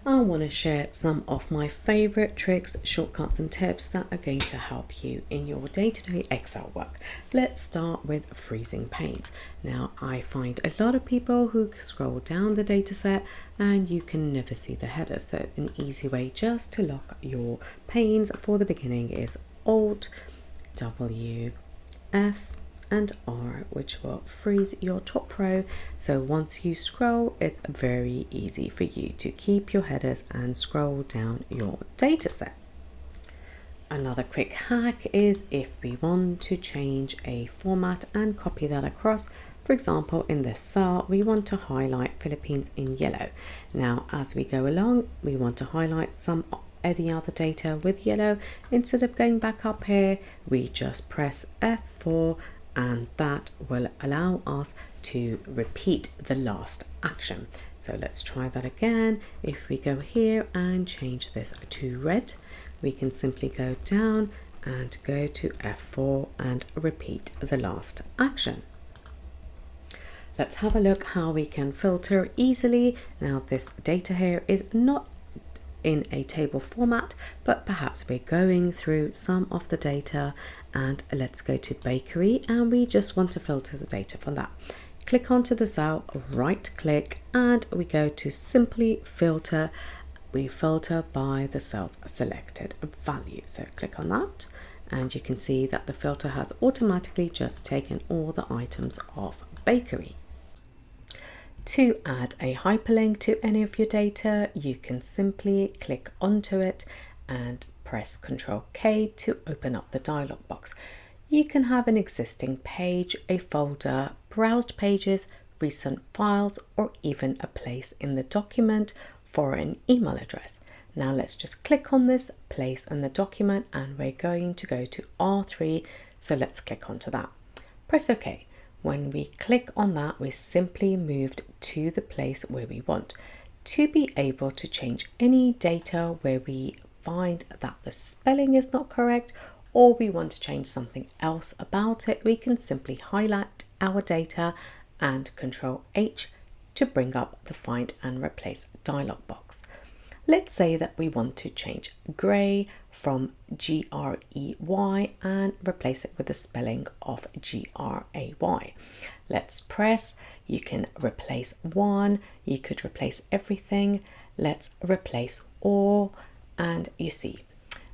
I want to share some of my favorite tricks, shortcuts and tips that are going to help you in your day-to-day Excel work. Let's start with freezing panes. Now, I find a lot of people who scroll down the dataset and you can never see the header. So an easy way just to lock your panes for the beginning is Alt W F and R, which will freeze your top row. So once you scroll, it's very easy for you to keep your headers and scroll down your dataset. Another quick hack is if we want to change a format and copy that across. For example, in this cell, we want to highlight Philippines in yellow. Now, as we go along, we want to highlight some the other data with yellow. Instead of going back up here, we just press F4 and that will allow us to repeat the last action. So let's try that again. If we go here and change this to red, we can simply go down and go to F4 and repeat the last action. Let's have a look how we can filter easily. Now this data here is not in a table format, but perhaps we're going through some of the data, and let's go to bakery and we just want to filter the data from that. Click onto the cell, right click, and we go to simply filter. We filter by the cell's selected value. So click on that and you can see that the filter has automatically just taken all the items of bakery. To add a hyperlink to any of your data, you can simply click onto it and press Ctrl K to open up the dialog box. You can have an existing page, a folder, browsed pages, recent files, or even a place in the document for an email address. Now let's just click on this place in the document and we're going to go to R3. So let's click onto that. Press OK. When we click on that, we simply moved to the place where we want. To be able to change any data where we find that the spelling is not correct or we want to change something else about it, we can simply highlight our data and Ctrl H to bring up the Find and Replace dialog box. Let's say that we want to change grey from G-R-E-Y and replace it with the spelling of G-R-A-Y. Let's press. You can replace one, you could replace everything. Let's replace all, and you see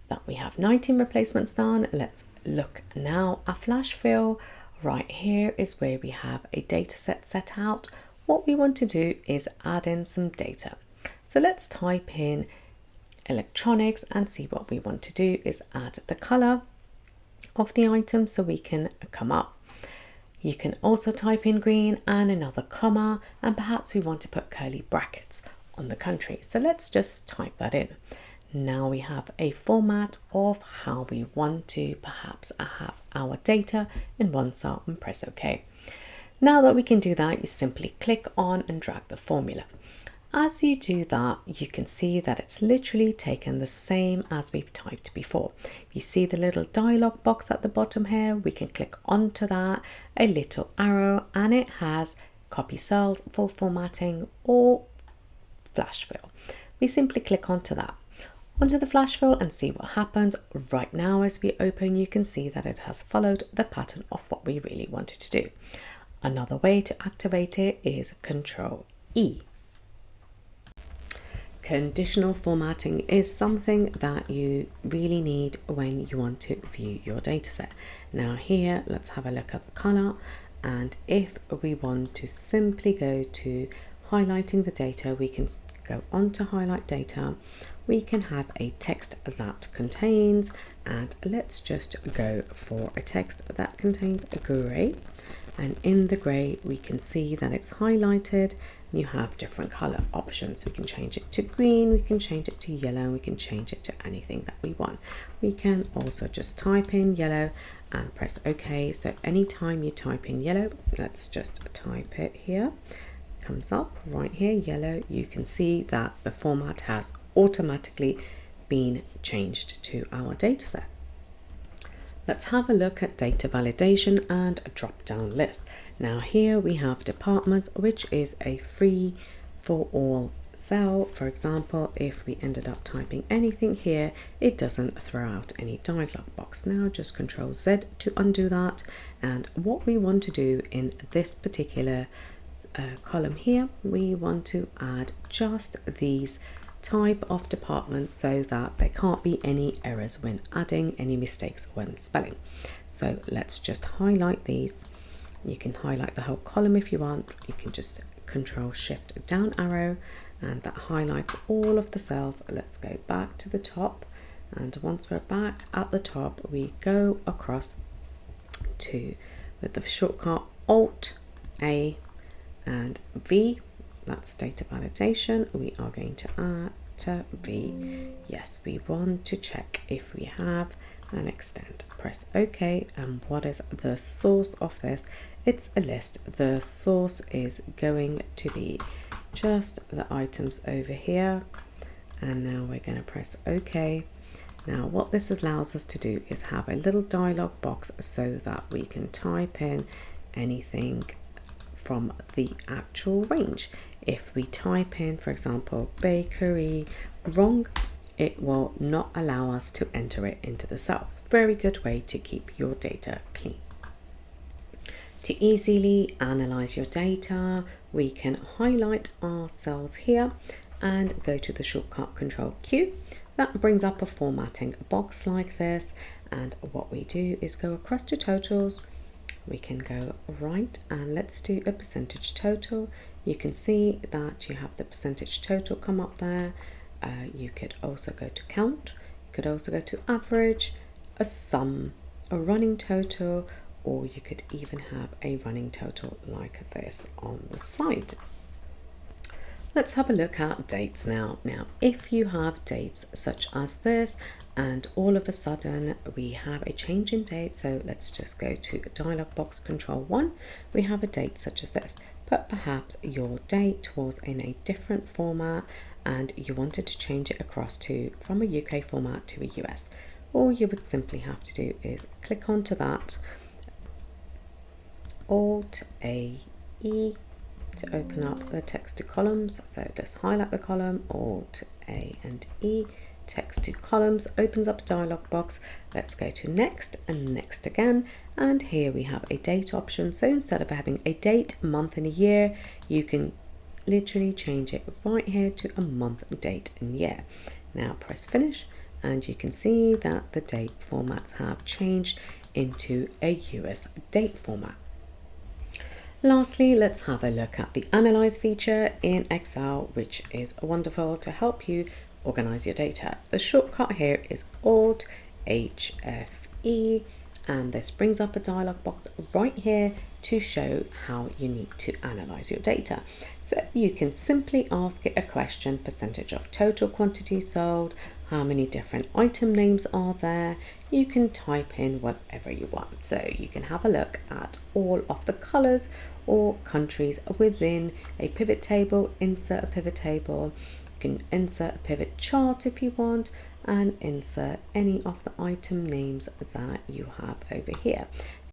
that we have 19 replacements done. Let's look now at flash fill. Right here is where we have a data set out. What we want to do is add in some data. So let's type in electronics and see what we want to do is add the color of the item so we can come up. You can also type in green and another comma, and perhaps we want to put curly brackets on the country. So let's just type that in. Now we have a format of how we want to perhaps have our data in one cell and press OK. Now that we can do that, you simply click on and drag the formula. As you do that, you can see that it's literally taken the same as we've typed before. You see the little dialog box at the bottom here, we can click onto that, a little arrow, and it has copy cells, full formatting, or flash fill. We simply click onto that, onto the flash fill, and see what happens. Right now as we open, you can see that it has followed the pattern of what we really wanted to do. Another way to activate it is Ctrl E. Conditional formatting is something that you really need when you want to view your dataset. Now here, let's have a look at the color. And if we want to simply go to highlighting the data, we can go on to highlight data. We can have a text that contains, and let's just go for a text that contains a gray. And in the gray, we can see that it's highlighted. You have different color options. We can change it to green, we can change it to yellow, we can change it to anything that we want. We can also just type in yellow and press OK. So anytime you type in yellow, let's just type it here, comes up right here, yellow, you can see that the format has automatically been changed to our dataset. Let's have a look at data validation and a drop-down list. Now here we have departments, which is a free for all cell, for example, if we ended up typing anything here, it doesn't throw out any dialog box. Now just Control Z to undo that. And what we want to do in this particular column here, we want to add just these type of departments so that there can't be any errors when adding, any mistakes when spelling. So let's just highlight these. You can highlight the whole column if you want. You can just Control Shift down arrow, and that highlights all of the cells. Let's go back to the top, and once we're back at the top, we go across to, with the shortcut Alt A and V, that's data validation. We are going to add to V. Yes, we want to check if we have an extent. Press OK. And what is the source of this? It's a list. The source is going to be just the items over here. And now we're going to press OK. Now what this allows us to do is have a little dialog box so that we can type in anything from the actual range. If we type in, for example, bakery wrong, it will not allow us to enter it into the cells. Very good way to keep your data clean. To easily analyze your data, we can highlight our cells here and go to the shortcut Control Q. That brings up a formatting box like this, and what we do is go across to totals. We can go right and let's do a percentage total. You can see that you have the percentage total come up there. You could also go to count. You could also go to average, a sum, a running total, or you could even have a running total like this on the side. Let's have a look at dates now. Now, if you have dates such as this, and all of a sudden we have a change in date, so let's just go to dialog box Control 1. We have a date such as this, but perhaps your date was in a different format and you wanted to change it across to from a UK format to a US. All you would simply have to do is click onto that, Alt A E to open up the text to columns. So let's highlight the column, Alt A and E, text to columns, opens up a dialog box. Let's go to next and next again, and here we have a date option. So instead of having a date, month and a year, you can literally change it right here to a month, date and year. Now press finish and you can see that the date formats have changed into a US date format. Lastly, let's have a look at the Analyze feature in Excel, which is wonderful to help you organize your data. The shortcut here is Alt HFE, and this brings up a dialog box right here to show how you need to analyze your data. So you can simply ask it a question: percentage of total quantity sold, how many different item names are there. You can type in whatever you want. So you can have a look at all of the colors or countries within a pivot table, insert a pivot table. You can insert a pivot chart if you want, and insert any of the item names that you have over here.